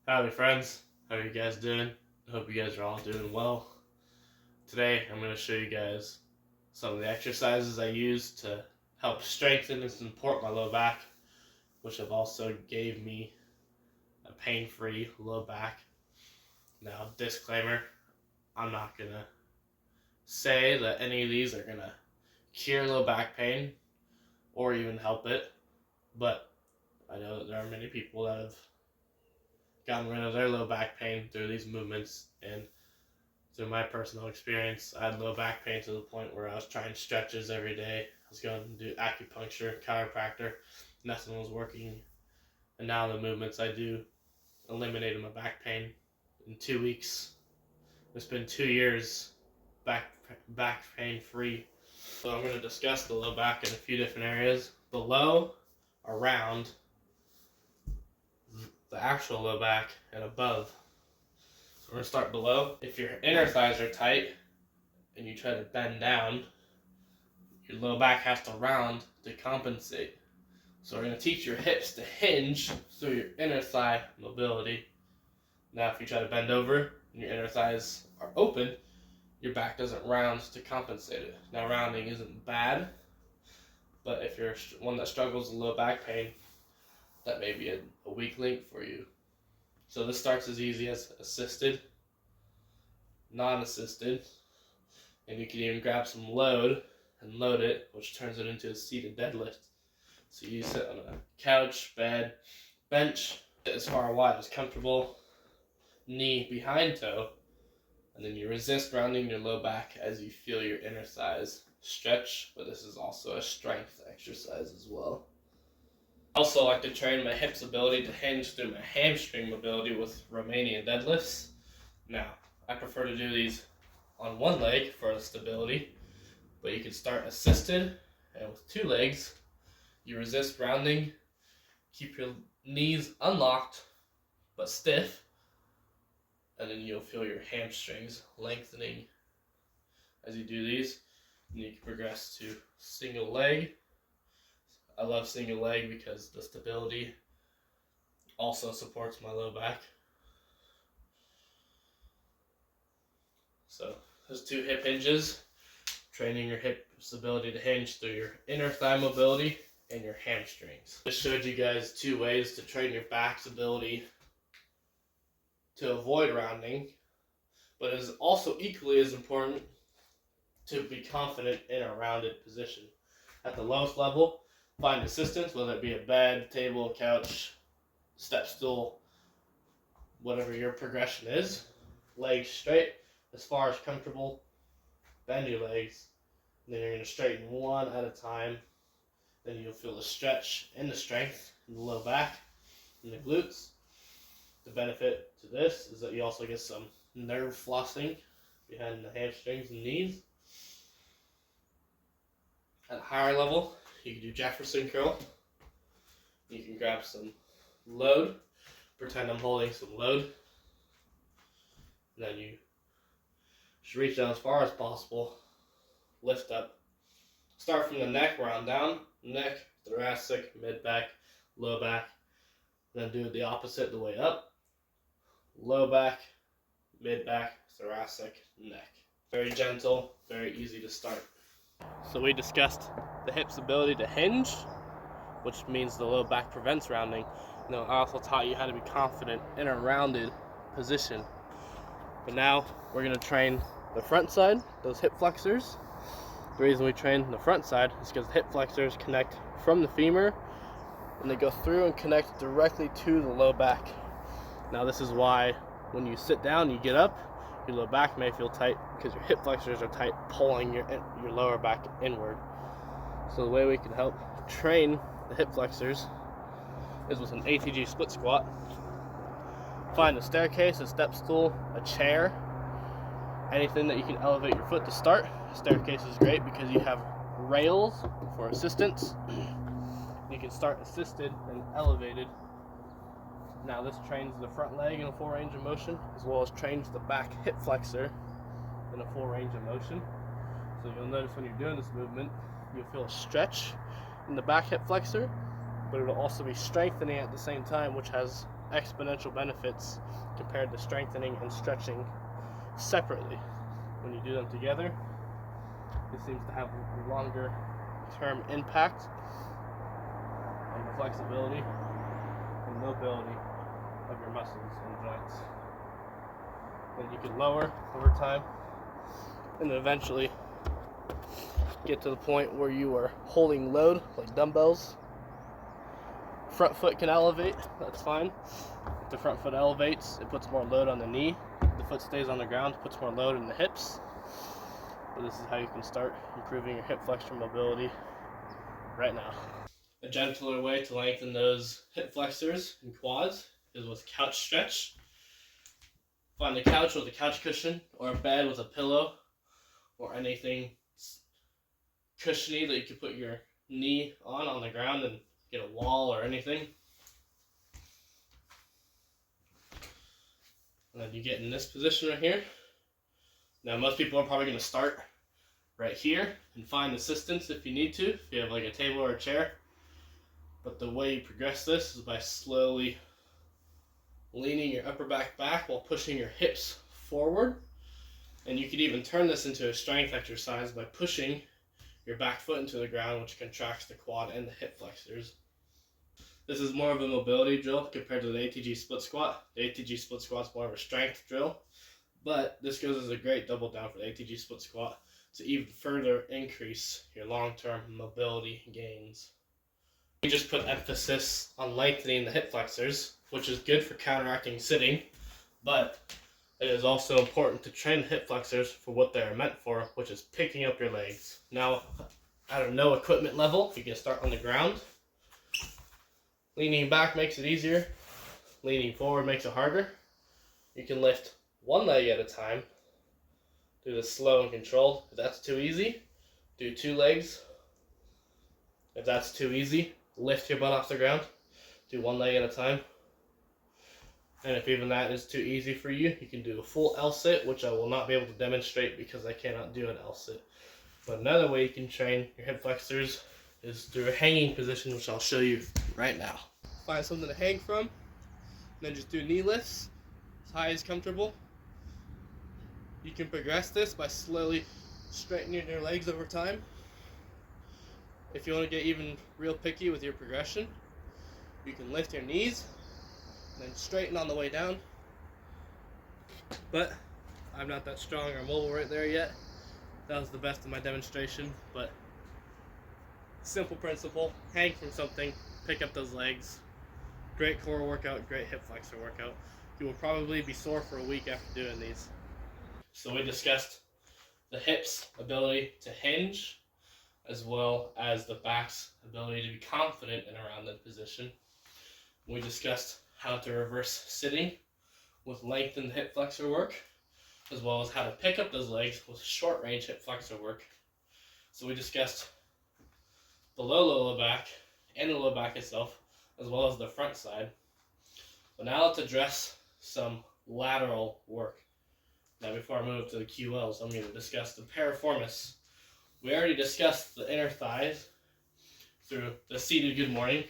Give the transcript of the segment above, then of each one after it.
Howdy friends, how are you guys doing? I hope you guys are all doing well. Today I'm going to show you guys some of the exercises I use to help strengthen and support my low back, which have also gave me a pain-free low back. Now, disclaimer, I'm not going to say that any of these are going to cure low back pain or even help it, but I know that there are many people that have gotten rid of their low back pain through these movements, and through my personal experience, I had low back pain to the point where I was trying stretches every day. I was going to do acupuncture, chiropractor, nothing was working, and now the movements I do eliminated my back pain in 2 weeks. It's been 2 years back pain free. So I'm going to discuss the low back in a few different areas: below, around, the actual low back, and above. So we're going to start below. If your inner thighs are tight and you try to bend down, your low back has to round to compensate. So we're going to teach your hips to hinge through your inner thigh mobility. Now if you try to bend over and your inner thighs are open, your back doesn't round to compensate it. Now rounding isn't bad, but if you're one that struggles with low back pain, that may be a weak link for you. So this starts as easy as assisted, non-assisted, and you can even grab some load and load it, which turns it into a seated deadlift. So you sit on a couch, bed, bench, as far wide as comfortable, knee behind toe, and then you resist rounding your low back as you feel your inner thighs stretch, but this is also a strength exercise as well. I also like to train my hips ability to hinge through my hamstring mobility with Romanian deadlifts. Now, I prefer to do these on one leg for the stability, but you can start assisted, and with 2 legs, you resist rounding, keep your knees unlocked but stiff, and then you'll feel your hamstrings lengthening as you do these. And you can progress to single leg. I love single leg because the stability also supports my low back. So there's 2 hip hinges, training your hip's ability to hinge through your inner thigh mobility and your hamstrings. I showed you guys 2 ways to train your back's ability to avoid rounding, but it is also equally as important to be confident in a rounded position. At the lowest level, find assistance, whether it be a bed, table, couch, step stool, whatever your progression is. Legs straight, as far as comfortable. Bend your legs, and then you're going to straighten one at a time. Then you'll feel the stretch and the strength in the low back and the glutes. The benefit to this is that you also get some nerve flossing behind the hamstrings and knees. At a higher level, you can do Jefferson curl. You can grab some load, pretend I'm holding some load, and then you just reach down as far as possible, lift up. Start from the neck, round down, neck, thoracic, mid-back, low back, then do the opposite the way up. Low back, mid-back, thoracic, neck. Very gentle, very easy to start. So we discussed the hip's ability to hinge, which means the low back prevents rounding. Now, I also taught you how to be confident in a rounded position. But now we're going to train the front side, those hip flexors. The reason we train the front side is because the hip flexors connect from the femur and they go through and connect directly to the low back. Now this is why when you sit down, you get up, your low back may feel tight because your hip flexors are tight, pulling your lower back inward. So the way we can help train the hip flexors is with an ATG split squat. Find a staircase, a step stool, a chair, anything that you can elevate your foot to start. Staircase is great because you have rails for assistance. You can start assisted and elevated. Now this trains the front leg in a full range of motion, as well as trains the back hip flexor in a full range of motion. So you'll notice when you're doing this movement, you'll feel a stretch in the back hip flexor, but it'll also be strengthening at the same time, which has exponential benefits compared to strengthening and stretching separately. When you do them together, it seems to have a longer term impact on the flexibility and mobility of your muscles and joints. Then you can lower over time and then eventually get to the point where you are holding load like dumbbells. Front foot can elevate, that's fine. If the front foot elevates, it puts more load on the knee. If the foot stays on the ground, it puts more load in the hips. But this is how you can start improving your hip flexor mobility right now. A gentler way to lengthen those hip flexors and quads is with couch stretch. Find a couch with a couch cushion or a bed with a pillow or anything cushiony that you can put your knee on the ground and get a wall or anything. And then you get in this position right here. Now most people are probably going to start right here and find assistance if you need to, if you have like a table or a chair. But the way you progress this is by slowly leaning your upper back while pushing your hips forward. And you could even turn this into a strength exercise by pushing your back foot into the ground, which contracts the quad and the hip flexors. This is more of a mobility drill compared to the ATG split squat. The ATG split squat is more of a strength drill, but this goes as a great double down for the ATG split squat to even further increase your long-term mobility gains. We just put emphasis on lengthening the hip flexors, which is good for counteracting sitting, but it is also important to train the hip flexors for what they are meant for, which is picking up your legs. Now, at a no equipment level, you can start on the ground. Leaning back makes it easier. Leaning forward makes it harder. You can lift one leg at a time. Do this slow and controlled. If that's too easy, do two legs. If that's too easy, lift your butt off the ground. Do one leg at a time. And if even that is too easy for you, you can do a full L-sit, which I will not be able to demonstrate because I cannot do an L-sit. But another way you can train your hip flexors is through a hanging position, which I'll show you right now. Find something to hang from, and then just do knee lifts as high as comfortable. You can progress this by slowly straightening your legs over time. If you want to get even real picky with your progression, you can lift your knees and then straighten on the way down. But I'm not that strong or mobile right there yet. That was the best of my demonstration, but simple principle, hang from something, pick up those legs. Great core workout, great hip flexor workout. You will probably be sore for a week after doing these. So we discussed the hips' ability to hinge, as well as the back's ability to be confident in a rounded position. We discussed how to reverse sitting with lengthened hip flexor work, as well as how to pick up those legs with short range hip flexor work. So we discussed the low back and the low back itself, as well as the front side. But now let's address some lateral work. Now before I move to the QLs, I'm going to discuss the piriformis. We already discussed the inner thighs through the seated good morning.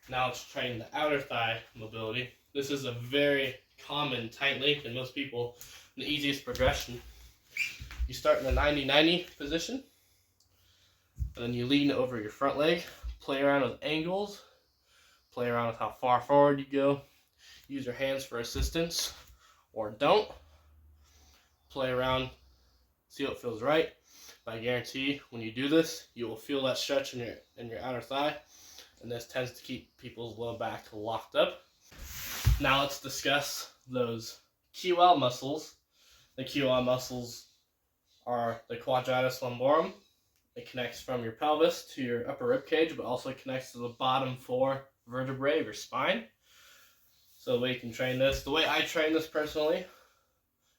Now let's train the outer thigh mobility. This is a very common tight link in most people, the easiest progression. You start in the 90-90 position, and then you lean over your front leg, play around with angles, play around with how far forward you go, use your hands for assistance, or don't. Play around, see what feels right. But I guarantee when you do this, you will feel that stretch in your outer thigh, and this tends to keep people's low back locked up. Now let's discuss those QL muscles. The QL muscles are the quadratus lumborum. It connects from your pelvis to your upper rib cage, but also connects to the bottom 4 vertebrae of your spine. So the way you can train this, the way I train this personally,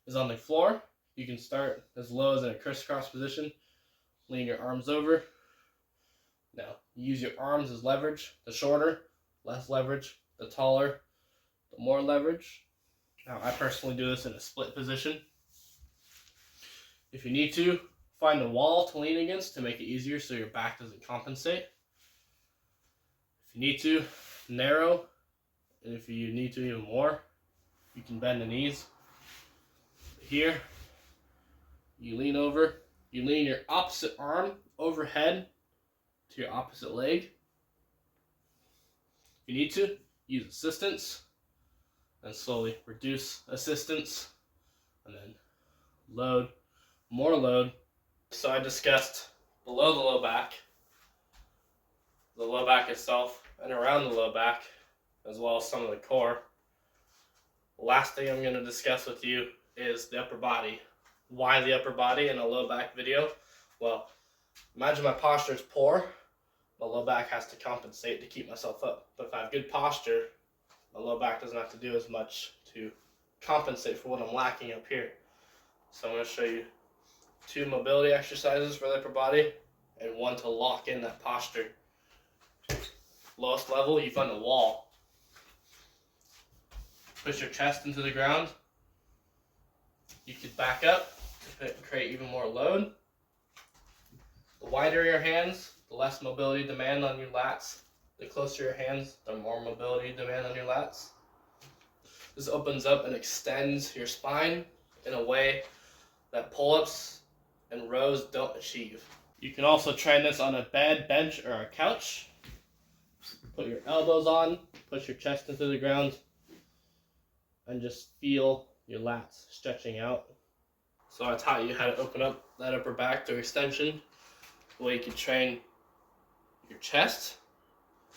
is on the floor. You can start as low as in a crisscross position. Lean your arms over. Now, use your arms as leverage. The shorter, less leverage. The taller, the more leverage. Now, I personally do this in a split position. If you need to, find a wall to lean against to make it easier so your back doesn't compensate. If you need to, narrow And if you need to even more, you can bend the knees. Here, you lean over, you lean your opposite arm overhead to your opposite leg. If you need to, use assistance, and slowly reduce assistance, and then load, more load. So I discussed below the low back itself, and around the low back, as well as some of the core. Last thing I'm going to discuss with you is the upper body. Why the upper body in a low back video? Well, imagine my posture is poor. My low back has to compensate to keep myself up. But if I have good posture, my low back doesn't have to do as much to compensate for what I'm lacking up here. So I'm going to show you 2 mobility exercises for the upper body and 1 to lock in that posture. Lowest level, you find a wall. Push your chest into the ground. You could back up to create even more load. The wider your hands, the less mobility demand on your lats. The closer your hands, the more mobility demand on your lats. This opens up and extends your spine in a way that pull-ups and rows don't achieve. You can also train this on a bed, bench, or a couch. Put your elbows on, push your chest into the ground, and just feel your lats stretching out. So I taught you how to open up that upper back through extension. The way you can train your chest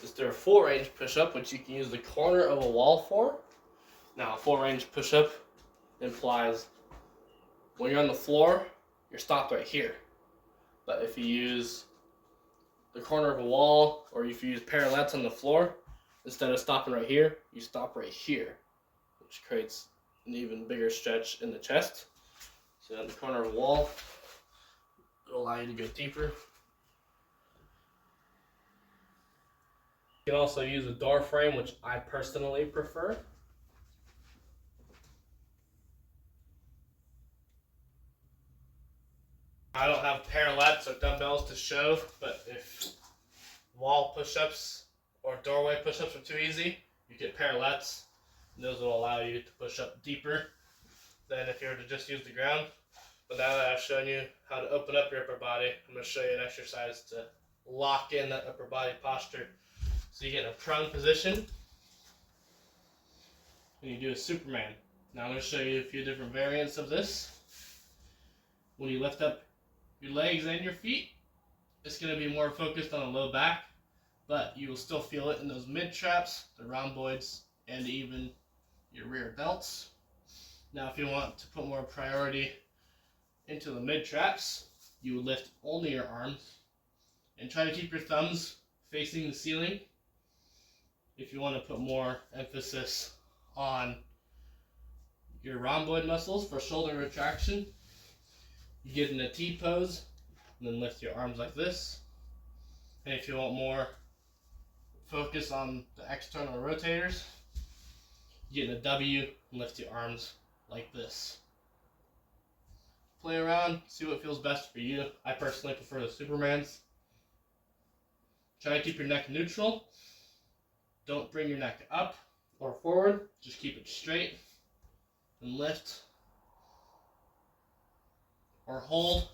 is through a full range push-up, which you can use the corner of a wall for. Now, a full range push-up implies when you're on the floor, you're stopped right here. But if you use the corner of a wall, or if you use parallettes on the floor, instead of stopping right here, you stop right here, which creates an even bigger stretch in the chest. So on the corner of a wall, it'll allow you to go deeper. You can also use a door frame, which I personally prefer. I don't have parallettes or dumbbells to show, but if wall push-ups or doorway push-ups are too easy, you get parallettes. And those will allow you to push up deeper than if you were to just use the ground. But now that I've shown you how to open up your upper body, I'm going to show you an exercise to lock in that upper body posture. So you get in a prone position, and you do a Superman. Now I'm going to show you a few different variants of this. When you lift up your legs and your feet, it's going to be more focused on the low back, but you will still feel it in those mid traps, the rhomboids, and even your rear delts. Now if you want to put more priority into the mid traps, you would lift only your arms and try to keep your thumbs facing the ceiling. If you want to put more emphasis on your rhomboid muscles for shoulder retraction, you get in a T pose and then lift your arms like this. And if you want more focus on the external rotators, you get in a W and lift your arms like this. Play around, see what feels best for you. I personally prefer the Supermans. Try to keep your neck neutral. Don't bring your neck up or forward. Just keep it straight and lift or hold,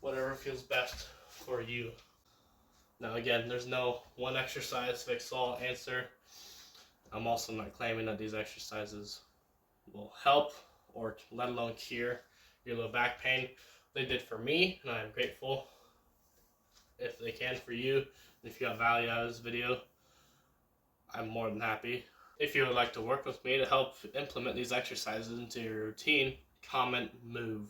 whatever feels best for you. Now again, there's no one exercise fits all answer. I'm also not claiming that these exercises will help or let alone cure your low back pain. They did for me, and I am grateful if they can for you. And if you got value out of this video, I'm more than happy. If you would like to work with me to help implement these exercises into your routine, comment MOVE.